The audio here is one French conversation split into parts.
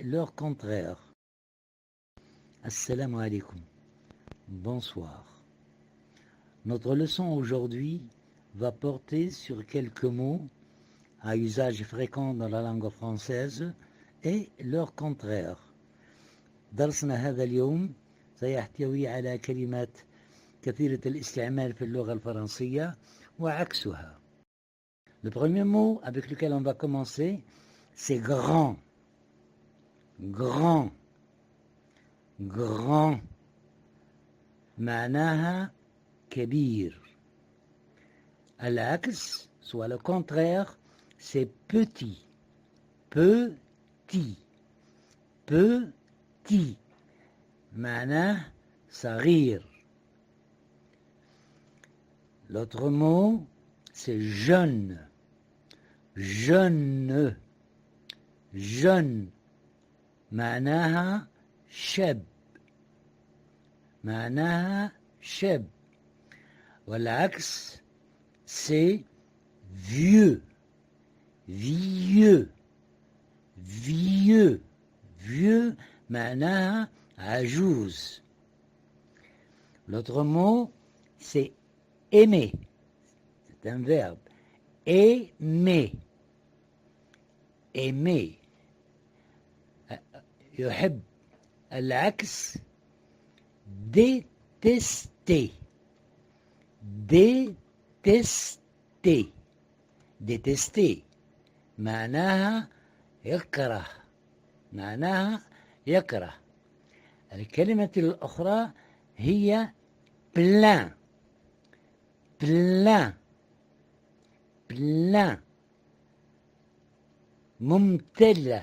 leur contraire. Assalamu alaikum. Bonsoir. Notre leçon aujourd'hui va porter sur quelques mots à usage fréquent dans la langue française et leur contraire. درسنا هذا اليوم سيحتوي على كلمات كثيرة الاستعمال في اللغة الفرنسية وعكسها. Le premier mot avec lequel on va commencer, c'est grand. Grand. Grand. معناها كبير. العكس, soit le contraire, c'est petit. Petit. Petit. معناه صغير. L'autre mot, c'est jeune. Jeune. Jeune. معناها شاب. معناها شاب. والعكس, c'est vieux. Vieux. Vieux. Vieux معناها عجوز. L'autre mot, c'est aimer. C'est un verbe. Aimer. Aimer. يحب. العكس détester. Détester. Détester. معناها يكره. معناها يكره. الكلمة الأخرى هي plein. Plein. Plein. ممتلئ.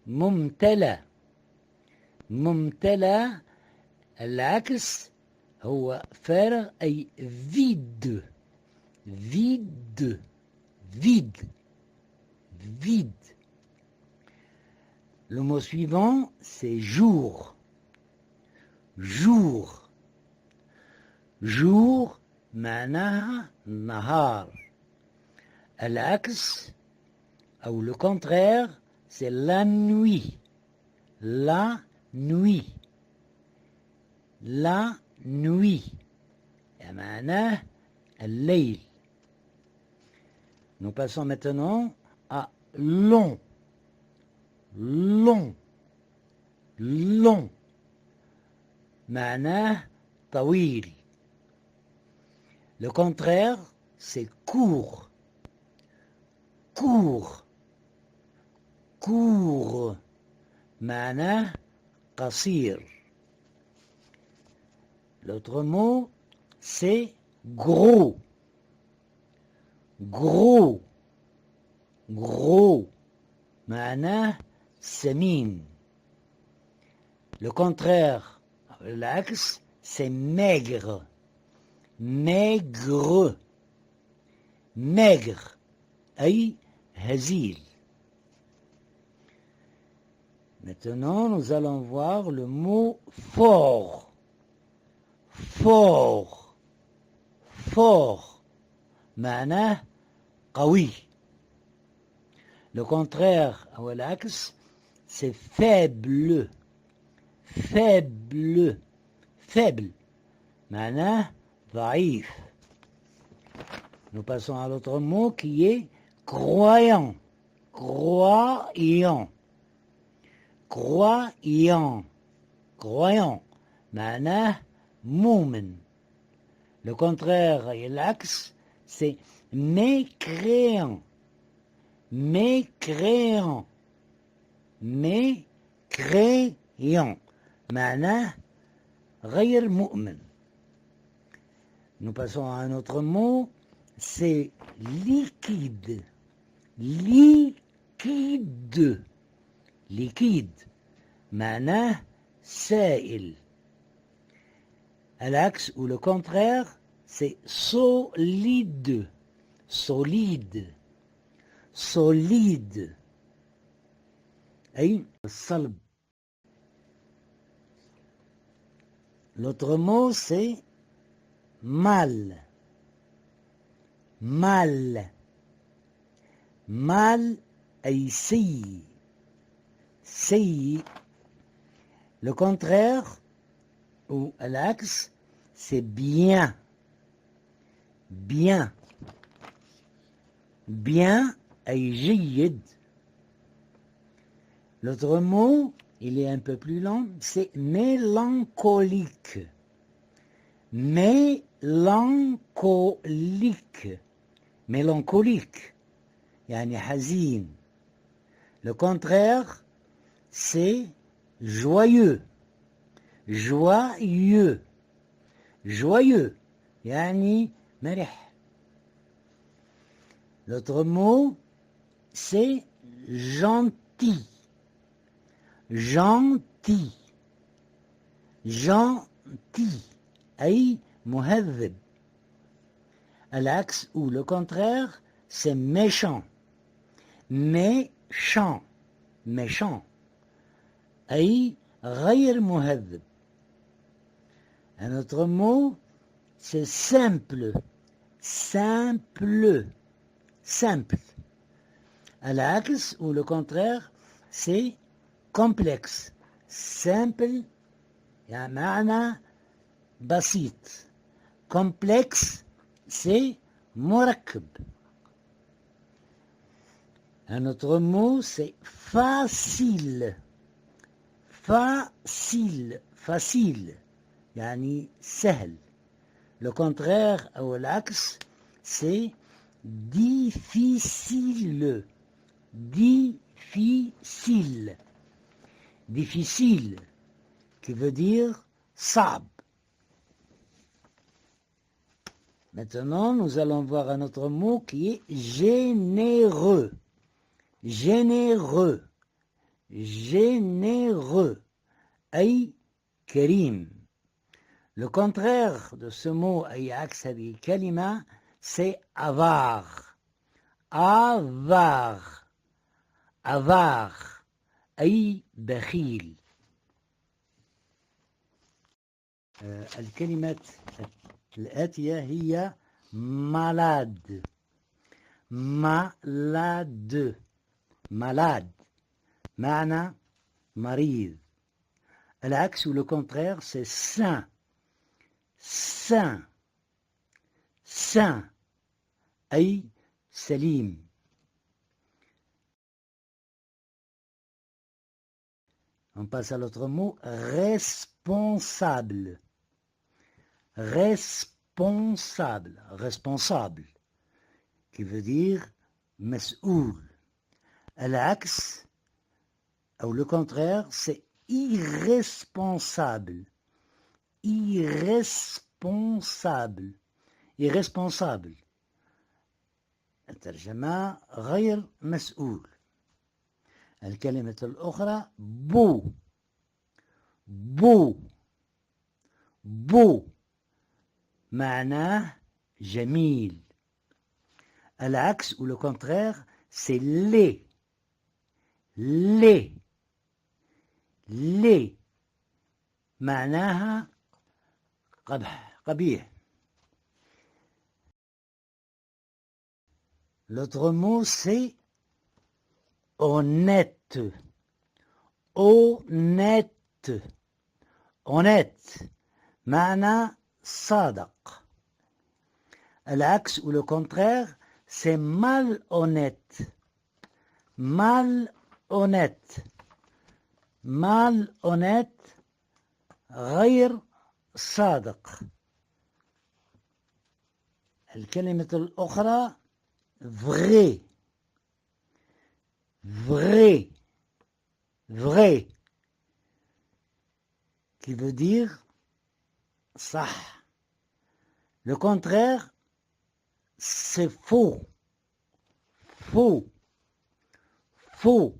ممتلئ. ممتلئ العكس هو فارغ أي vide. Vide. Vide. Vide. Le mot suivant, c'est jour. Jour. Jour معناها نهار. العكس أو le contraire, c'est la nuit. La nuit. La nuit. معناه الليل. Nous passons maintenant à long. Long. Long. معناه طويل. Le contraire, c'est court. Court. Court. معناه قصير. L'autre mot, c'est gros. Gros. Gros. معناه سمين. Le contraire, l'axe, c'est maigre. Maigre. Maigre. أي هزيل. Maintenant, nous allons voir le mot fort. Fort. Fort. معناه قوي. Le contraire, ou l'axe, c'est faible. Faible. Faible. معناه ضعيف. Nous passons à l'autre mot qui est croyant. Croyant. Croyant. Croyant. معناه مؤمن. Le contraire et l'axe, c'est mécréant. Mécréant. Mécréant. معناه غير مؤمن. Nous passons à un autre mot, c'est liquide. Liquide. Liquide. معناه سائل. L'axe ou le contraire, c'est solide. Solide. Solide. أي الصلب. L'autre mot, c'est mal. Mal. Mal أي سيء. سيء. Le contraire ou l'axe, c'est bien. Bien. Bien أي جيد. L'autre mot, il est un peu plus long, c'est mélancolique. Mélancolique. Mélancolique. يعني حزين. Le contraire, c'est joyeux. Joyeux. Joyeux. يعني مرح. L'autre mot, c'est gentil. Gentil. Gentil. أي مهذب. L'axe ou le contraire, c'est méchant. Méchant. Méchant. أي غير مهذب. Un autre mot, c'est simple. Simple. Simple. L'axe ou le contraire, c'est complexe. Simple. يعني معنى بسيط. Complexe, c'est مركب. Un autre mot, c'est facile. Facile. Facile. يعني سهل. Le contraire ou l'axe, c'est difficile. Difficile. Difficile, qui veut dire صعب. Maintenant, nous allons voir un autre mot qui est généreux. Généreux. Généreux. أي كريم. Le contraire de ce mot أي عكس هذه الكلمة c'est avare. Avare. Avare. أي بخيل. الكلمات الآتية هي malade. Malade. Malade. معنى مريض. L'axe ou le contraire, c'est sain. Sain. Sain. أي سليم. On passe à l'autre mot, responsable. Responsable. Responsable. Qui veut dire مسؤول. L'axe, ou le contraire, c'est irresponsable. Irresponsable. Irresponsable. الترجمة غير مسؤول. الكلمة الأخرى beau. beau. beau. معناه جميل. العكس ou le contraire, c'est laid. laid. laid. معناها قبح قبيح. L'autre mot, c'est honnête. honnête. honnête. معنى صادق. العكس ou le contraire, c'est malhonnête. malhonnête. malhonnête. غير صادق. الكلمة الأخرى vrai. vrai. vrai. Qui veut dire صح. Le contraire, c'est faux. faux. faux.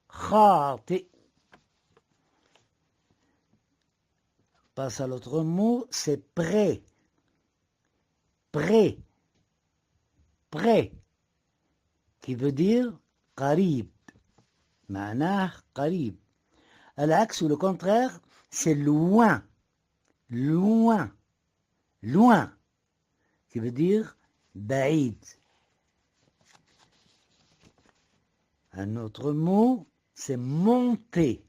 خاطئ. Passe à l'autre mot, c'est prêt. prêt. prêt. Qui veut dire قريب. معناه قريب. العكس ou le contraire, c'est loin. loin. loin. Qui veut dire بعيد. Un autre mot, c'est monter.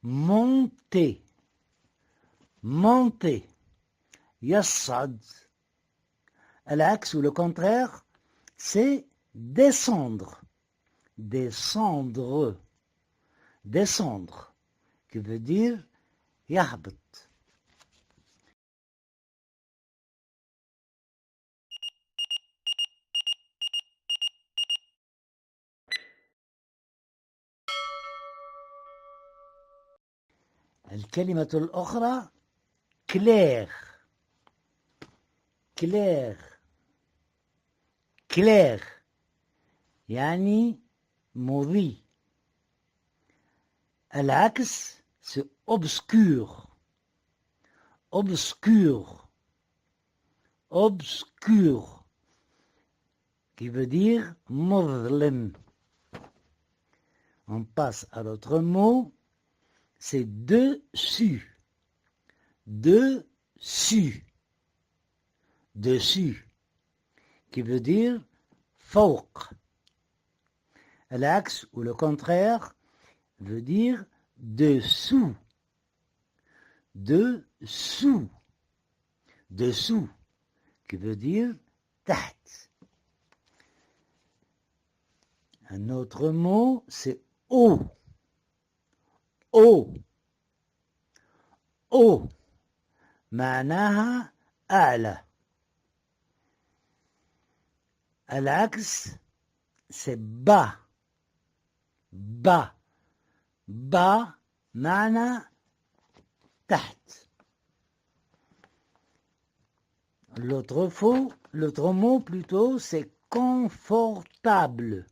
Monter. Monter. Yassad. L'axe ou le contraire, c'est descendre. Descendre. Descendre. Qui veut dire yahbit. الكلمة الأخرى clair. clair. clair. يعني مضيء. العكس c'est obscur. Obscur. Obscur. Qui veut dire مظلم. On passe à l'autre mot, c'est dessus. Dessus. Dessus. Qui veut dire فوق. L'axe ou le contraire veut dire dessous. Dessous. Dessous. Qui veut dire تحت. Un autre mot, c'est haut. haut. haut. معناها أعلى. العكس c'est bas. bas. bas معنى تحت. L'autre mot plutôt, c'est confortable.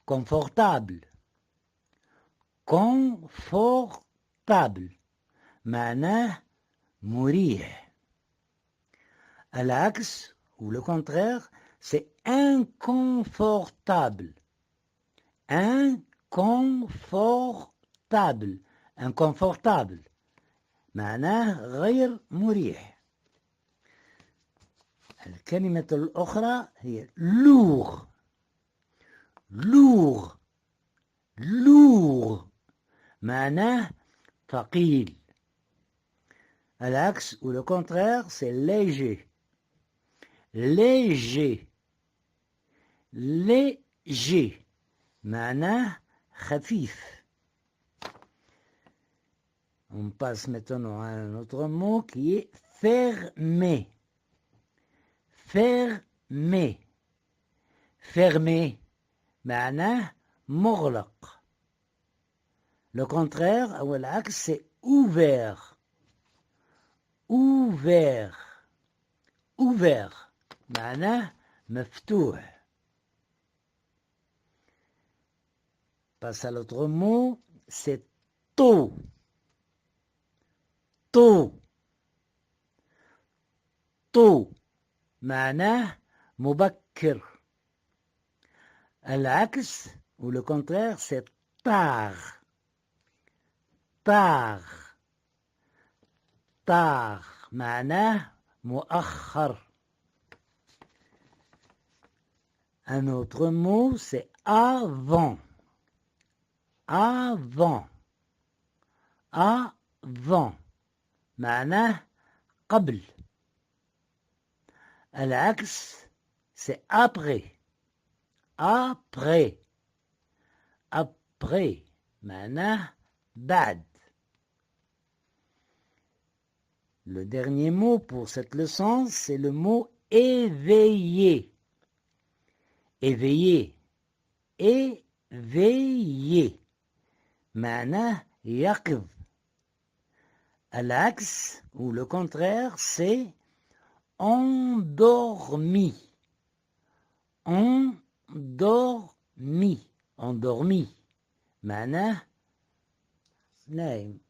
Confortable. Confortable. معناه مريح. العكس ou le contraire, c'est inconfortable. Inconfortable. Inconfortable. معناه غير مريح. الكلمة الأخرى هي lourd. lourd. lourd. معناه ثقيل. العكس ou le contraire, c'est léger. léger. léger. معناه خفيف. On passe maintenant à un autre mot qui est fermé. fermé. fermé. معناه مغلق. Le contraire أو العكس c'est ouvert. ouvert. ouvert. معناه مفتوح. Passe à l'autre mot, c'est tôt. tôt. tôt. معناه مبكر. العكس ou le contraire, c'est tard. tard. tard. معناه مؤخر. Un autre mot, c'est avant. avant. avant. معناه قبل. العكس c'est après. après. après. معناه بعد. Le dernier mot pour cette leçon, c'est le mot éveillé. éveillé. éveillé. معناه يقظ. العكس ou le contraire, c'est endormi. endormi. endormi. معناه نايم.